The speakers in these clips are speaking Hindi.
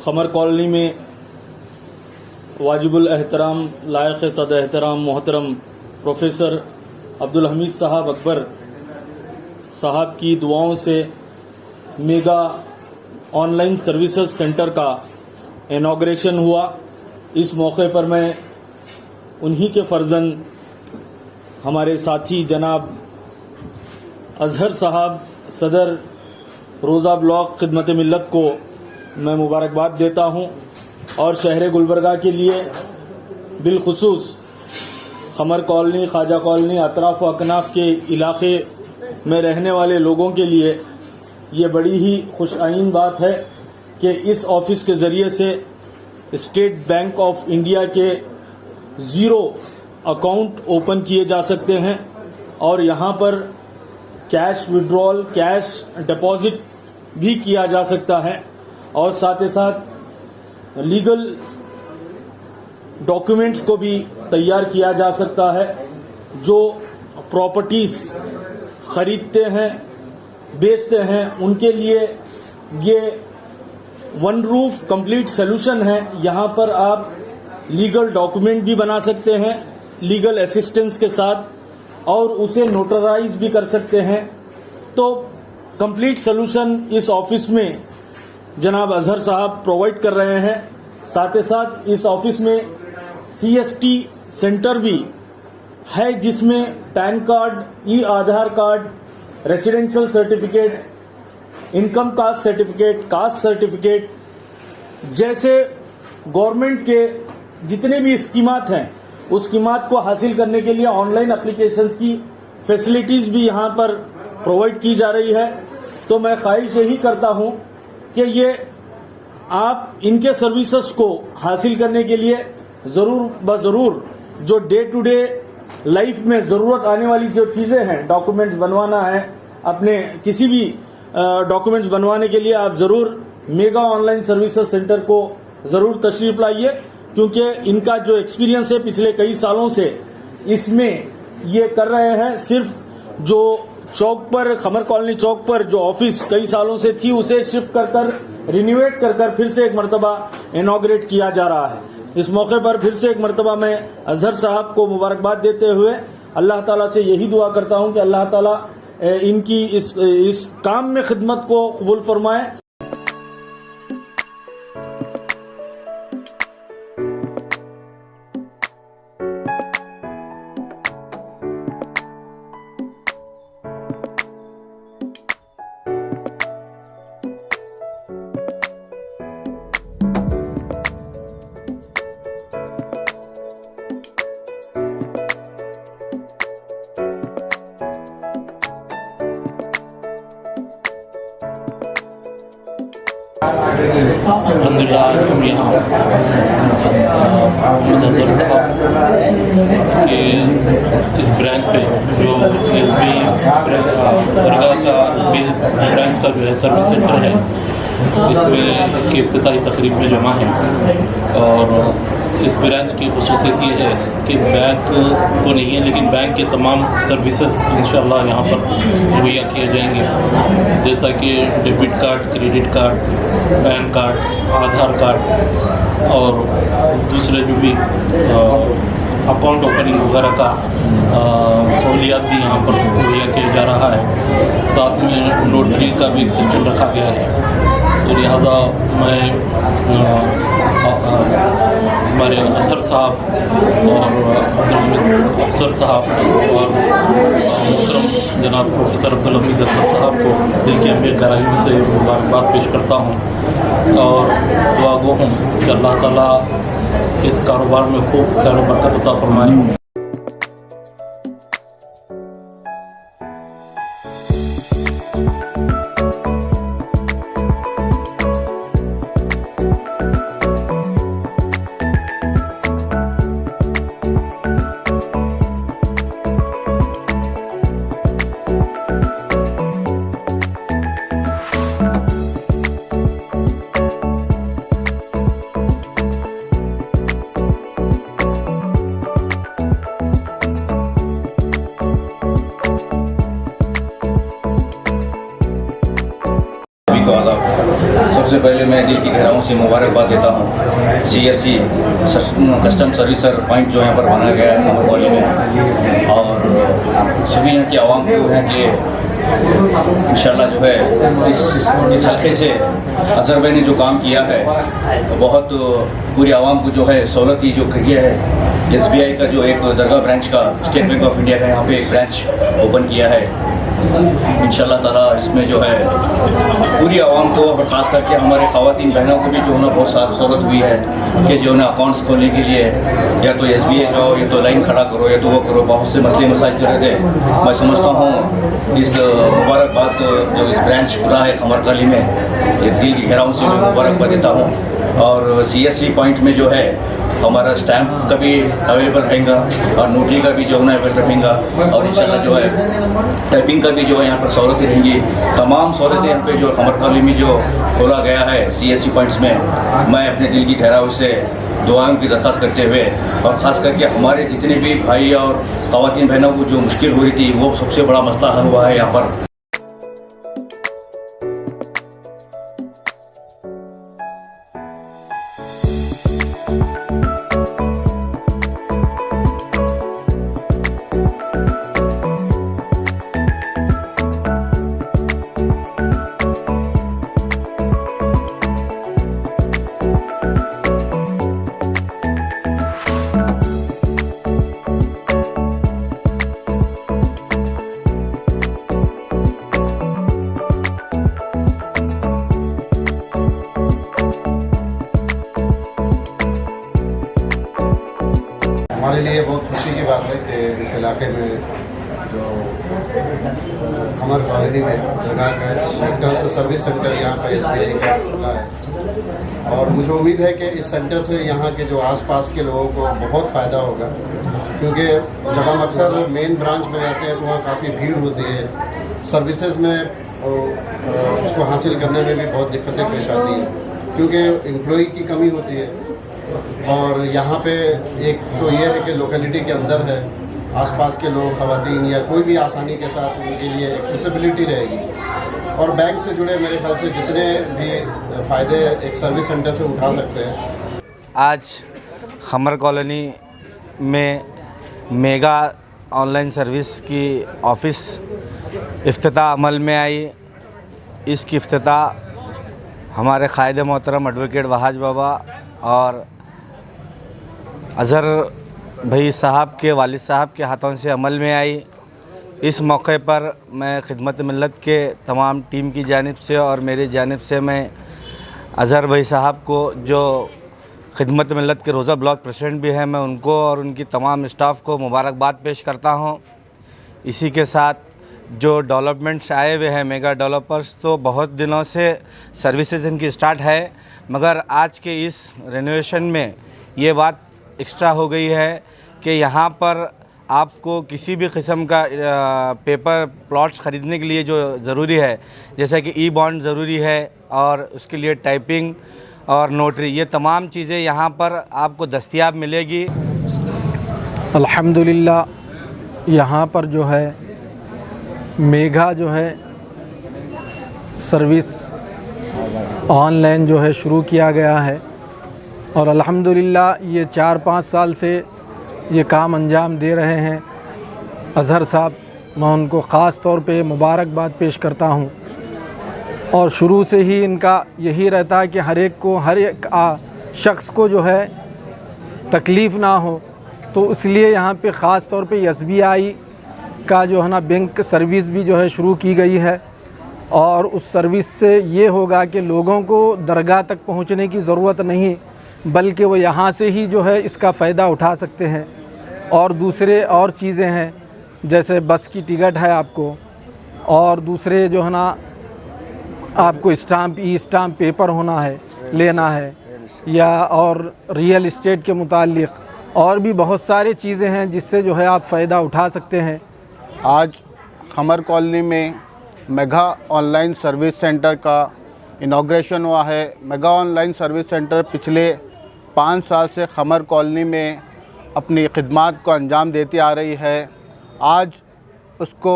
खमर कॉलोनी में वाजिबुल एहतराम लायक सद एहतराम मोहतरम प्रोफेसर अब्दुल हमीद साहब अकबर साहब की दुआओं से मेगा ऑनलाइन सर्विसेज सेंटर का इनॉग्रेशन हुआ। इस मौके पर मैं उन्हीं के फर्जन हमारे साथी जनाब अजहर साहब सदर रोज़ा ब्लॉक खिदमत मिल्लत को मैं मुबारकबाद देता हूं और शहर गुलबर्गा के लिए बिलखुसूस खमर कॉलोनी, ख्वाजा कॉलोनी, अतराफ व अकनाफ के इलाके में रहने वाले लोगों के लिए ये बड़ी ही खुशआइन बात है कि इस ऑफिस के ज़रिए से स्टेट बैंक ऑफ इंडिया के ज़ीरो अकाउंट ओपन किए जा सकते हैं और यहाँ पर कैश विड्रॉल, कैश डिपॉजिट भी किया जा सकता है और साथ ही साथ लीगल डॉक्यूमेंट्स को भी तैयार किया जा सकता है। जो प्रॉपर्टीज खरीदते हैं, बेचते हैं, उनके लिए ये वन रूफ कंप्लीट सोल्यूशन है। यहाँ पर आप लीगल डॉक्यूमेंट भी बना सकते हैं लीगल असिस्टेंस के साथ और उसे नोटराइज भी कर सकते हैं। तो कंप्लीट सोल्यूशन इस ऑफिस में जनाब अजहर साहब प्रोवाइड कर रहे हैं। साथ ही साथ इस ऑफिस में CST सेंटर भी है जिसमें PAN card, e Aadhaar card, residential certificate, income caste certificate, caste certificate जैसे गवर्नमेंट के जितने भी स्कीमात हैं उस स्कीमात को हासिल करने के लिए ऑनलाइन एप्लीकेशंस की फैसिलिटीज भी यहाँ पर प्रोवाइड की जा रही है। तो मैं ख्वाहिश यही करता हूँ कि ये आप इनके सर्विसेज को हासिल करने के लिए जरूर जो डे टू डे लाइफ में जरूरत आने वाली जो चीजें हैं, डॉक्यूमेंट्स बनवाना है, अपने किसी भी डॉक्यूमेंट्स बनवाने के लिए आप जरूर मेगा ऑनलाइन सर्विसेज सेंटर को जरूर तशरीफ लाइए, क्योंकि इनका जो एक्सपीरियंस है पिछले कई सालों से इसमें ये कर रहे हैं। सिर्फ जो चौक पर, खमर कॉलोनी चौक पर जो ऑफिस कई सालों से थी उसे शिफ्ट कर रिन्यूएट कर फिर से एक मरतबा इनॉग्रेट किया जा रहा है। इस मौके पर फिर से एक मरतबा मैं अजहर साहब को मुबारकबाद देते हुए अल्लाह ताला से यही दुआ करता हूं कि अल्लाह ताला इनकी इस काम में खिदमत को कबूल फरमाए। अल्हम्दुलिल्लाह हम यहाँ अजहर साहब के इस ब्रांच पे जो SBI दरगाह का ब्रांच का जो है सर्विस सेंटर है, इसमें इसकी इफ्तिताही तकरीब में जमा है। और इस ब्रांच की खुसूसियत ये है कि बैंक तो नहीं है लेकिन बैंक के तमाम सर्विसेज इंशाअल्लाह यहाँ पर मुहैया किए जाएंगे, जैसा कि debit card, credit card, PAN card, Aadhaar card और दूसरे जो भी अकाउंट ओपनिंग वगैरह का सहूलियात भी यहाँ पर मुहैया किया जा रहा है। साथ में नोटरी का भी एक सेक्शन रखा गया है। तो लिहाजा मैं हमारे अजहर साहब और अफसर साहब और मोहतरम जनाब प्रोफेसर अब्दुल हमीद अकबर साहब को दिल की अमीर गहराइयों से मुबारकबाद पेश करता हूँ और दुआ गो हूँ कि अल्लाह ताला इस कारोबार में खूब खैर व बरकत अता फरमाए। सबसे पहले मैं दिल की गहराइयों से मुबारकबाद देता हूँ CSC कस्टम सर्विसर पॉइंट जो यहाँ पर बनाया गया है खमर कॉलोनी में, और सभी यहाँ की आवाम को है कि इंशाल्लाह जो है इस हल्के से अजहर भाई ने जो काम किया है बहुत पूरी आवाम को जो है सहूलत की जो किया है। SBI का जो एक दरगाह ब्रांच का स्टेट बैंक ऑफ इंडिया का यहाँ पे एक ब्रांच ओपन किया है। इंशाल्लाह ताला इसमें जो है पूरी आवाम को और ख़ास करके हमारे ख़वातीन बहनों को भी जो है ना बहुत सहूलत हुई है कि जो है ना अकाउंट्स खोलने के लिए या तो SBI जाओ या तो लाइन खड़ा करो या तो वो करो, बहुत से मसले मसाइल चल रहे थे। मैं समझता हूँ इस मुबारकबाद जो इस ब्रांच खुला है खमर कॉलोनी में, ये दिल की गहराइयों से मैं मुबारकबाद देता हूँ। और CSC पॉइंट में जो है हमारा स्टैम्प का भी अवेलेबल रहेगा और नोटरी का भी जो है अवेलेबल रहेगा, और इंशाल्लाह जो है टाइपिंग का भी जो है यहाँ पर सहूलतें रहेंगी। तमाम सहूलतें यहाँ पे जो खमर कॉलोनी में जो खोला गया है CSC पॉइंट्स में, मैं अपने दिल की गहराइयों से दुआओं की दरख्वास्त करते हुए और ख़ास करके हमारे जितने भी भाई और ख़वातीन बहनों को जो मुश्किल हो रही थी वो सबसे बड़ा मसला हल हुआ है यहाँ पर। हमारे लिए बहुत खुशी की बात है कि इस इलाके में जो खमर कॉलोनी में जगह का एक तरह से सर्विस सेंटर यहाँ पर SBI का खुला है, और मुझे उम्मीद है कि इस सेंटर से यहाँ के जो आसपास के लोगों को बहुत फ़ायदा होगा, क्योंकि जब हम अक्सर मेन ब्रांच में रहते हैं तो वहाँ काफ़ी भीड़ होती है, सर्विसेज में उसको हासिल करने में भी बहुत दिक्कतें पेश आती हैं क्योंकि एम्प्लॉई की कमी होती है। और यहाँ पे एक तो ये है कि लोकेलिटी के अंदर है, आसपास के लोग ख़वातीन या कोई भी आसानी के साथ उनके लिए एक्सेसिबिलिटी रहेगी, और बैंक से जुड़े मेरे ख्याल से जितने भी फ़ायदे एक सर्विस सेंटर से उठा सकते हैं। आज खमर कॉलोनी में मेगा ऑनलाइन सर्विस की ऑफ़िस इफ्तिताह अमल में आई। इसकी इफ्तिताह हमारे क़ायद मोहतरम एडवोकेट वहाज बाबा और अज़हर भाई साहब के वालिद साहब के हाथों से अमल में आई। इस मौके पर मैं खिदमत मिल्लत के तमाम टीम की जानिब से और मेरी जानिब से मैं अज़हर भाई साहब को, जो खिदमत मिल्लत के रोज़ा ब्लॉक प्रेसिडेंट भी हैं, मैं उनको और उनकी तमाम स्टाफ़ को मुबारकबाद पेश करता हूँ। इसी के साथ जो डेवलपमेंट्स आए हुए हैं मेगा डेवलपर्स, तो बहुत दिनों से सर्विसेज इनकी स्टार्ट है, मगर आज के इस रेनोवेशन में ये बात एक्स्ट्रा हो गई है कि यहाँ पर आपको किसी भी किस्म का पेपर प्लॉट्स ख़रीदने के लिए जो ज़रूरी है, जैसे कि ई-बॉन्ड ज़रूरी है और उसके लिए टाइपिंग और नोटरी, ये तमाम चीज़ें यहाँ पर आपको दस्तयाब मिलेगी। अल्हम्दुलिल्लाह यहाँ पर जो है मेगा जो है सर्विस ऑनलाइन जो है शुरू किया गया है, और अल्हम्दुलिल्लाह ये 4-5 साल से ये काम अंजाम दे रहे हैं अज़हर साहब। मैं उनको ख़ास तौर पे मुबारकबाद पेश करता हूँ, और शुरू से ही इनका यही रहता है कि हर एक शख्स को जो है तकलीफ़ ना हो, तो इसलिए यहाँ पे ख़ास तौर पे SBI का जो है ना बैंक सर्विस भी जो है शुरू की गई है, और उस सर्विस से ये होगा कि लोगों को दरगाह तक पहुँचने की ज़रूरत नहीं, बल्कि वो यहाँ से ही जो है इसका फ़ायदा उठा सकते हैं। और दूसरे और चीज़ें हैं, जैसे बस की टिकट है आपको, और दूसरे जो है ना आपको स्टाम्प पेपर होना है, लेना है, या और रियल इस्टेट के मुताल्लिक़ और भी बहुत सारी चीज़ें हैं जिससे जो है आप फ़ायदा उठा सकते हैं। आज खमर कॉलोनी में मेगा ऑनलाइन सर्विस सेंटर का इनॉग्रेशन हुआ है। मेगा ऑनलाइन सर्विस सेंटर पिछले 5 साल से खमर कॉलोनी में अपनी खिदमात को अंजाम देती आ रही है। आज उसको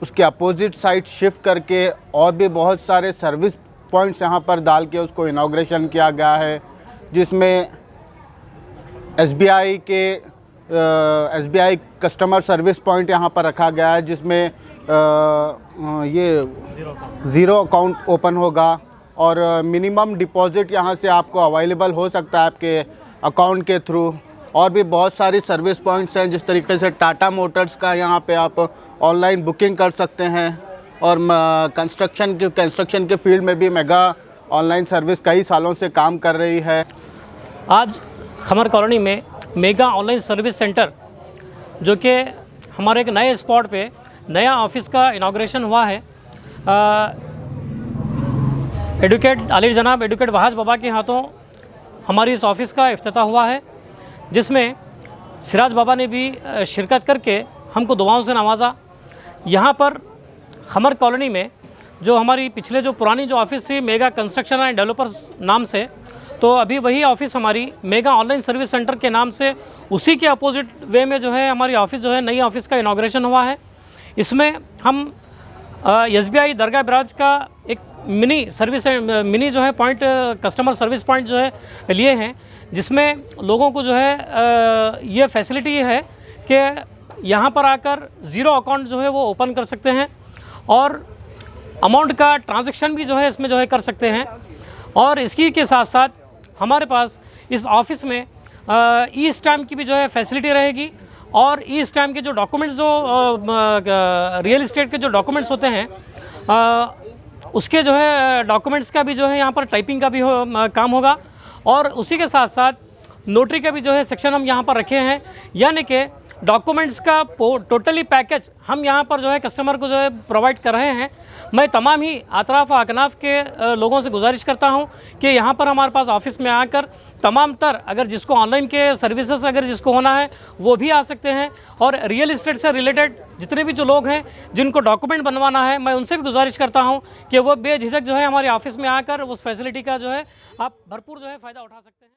उसके अपोजिट साइड शिफ्ट करके और भी बहुत सारे सर्विस पॉइंट्स यहाँ पर डाल के उसको इनॉग्रेशन किया गया है, जिसमें SBI कस्टमर सर्विस पॉइंट यहाँ पर रखा गया है, जिसमें ये ज़ीरो अकाउंट ओपन होगा और मिनिमम डिपॉजिट यहाँ से आपको अवेलेबल हो सकता है आपके अकाउंट के थ्रू। और भी बहुत सारी सर्विस पॉइंट्स हैं, जिस तरीके से टाटा मोटर्स का यहाँ पे आप ऑनलाइन बुकिंग कर सकते हैं। और कंस्ट्रक्शन के फील्ड में भी मेगा ऑनलाइन सर्विस कई सालों से काम कर रही है। आज खमर कॉलोनी में मेगा ऑनलाइन सर्विस सेंटर, जो कि हमारे एक नए स्पॉट पे नया ऑफिस का इनाग्रेशन हुआ है, एडवोकेट आलिर जनाब एडवोकेट वहाज बाबा के हाथों हमारी इस ऑफ़िस का इफ्तिताह हुआ है, जिसमें सिराज बाबा ने भी शिरकत करके हमको दुआओं से नवाजा। यहाँ पर खमर कॉलोनी में जो हमारी पिछले जो पुरानी जो ऑफ़िस थी मेगा कंस्ट्रक्शन एंड डेवलपर्स नाम से, तो अभी वही ऑफ़िस हमारी मेगा ऑनलाइन सर्विस सेंटर के नाम से उसी के अपोजिट वे में जो है हमारी ऑफ़िस जो है नई ऑफ़िस का इनाग्रेशन हुआ है। इसमें हम SBI दरगाह ब्रांच का एक मिनी जो है पॉइंट कस्टमर सर्विस पॉइंट जो है लिए हैं, जिसमें लोगों को जो है ये फैसिलिटी है कि यहाँ पर आकर ज़ीरो अकाउंट जो है वो ओपन कर सकते हैं और अमाउंट का ट्रांजैक्शन भी जो है इसमें जो है कर सकते हैं। और इसकी के साथ साथ हमारे पास इस ऑफ़िस में ई स्टैम्प की भी जो है फैसिलिटी रहेगी और ई स्टैम्प के जो डॉक्यूमेंट्स जो रियल इस्टेट के जो डॉक्यूमेंट्स होते हैं उसके जो है डॉक्यूमेंट्स का भी जो है यहाँ पर टाइपिंग का भी काम होगा। और उसी के साथ साथ नोटरी का भी जो है सेक्शन हम यहाँ पर रखे हैं, यानी कि डॉक्यूमेंट्स का टोटली पैकेज हम यहाँ पर जो है कस्टमर को जो है प्रोवाइड कर रहे हैं। मैं तमाम ही अतराफ़ और अकनाफ के लोगों से गुजारिश करता हूँ कि यहाँ पर हमारे पास ऑफ़िस में आकर तमाम तर अगर जिसको ऑनलाइन के सर्विसेज अगर जिसको होना है वो भी आ सकते हैं। और रियल इस्टेट से रिलेटेड जितने भी जो लोग हैं जिनको डॉक्यूमेंट बनवाना है, मैं उनसे भी गुजारिश करता हूँ कि वो बेझिझक जो है हमारे ऑफ़िस में आकर उस फैसिलिटी का जो है आप भरपूर जो है फ़ायदा उठा सकते हैं।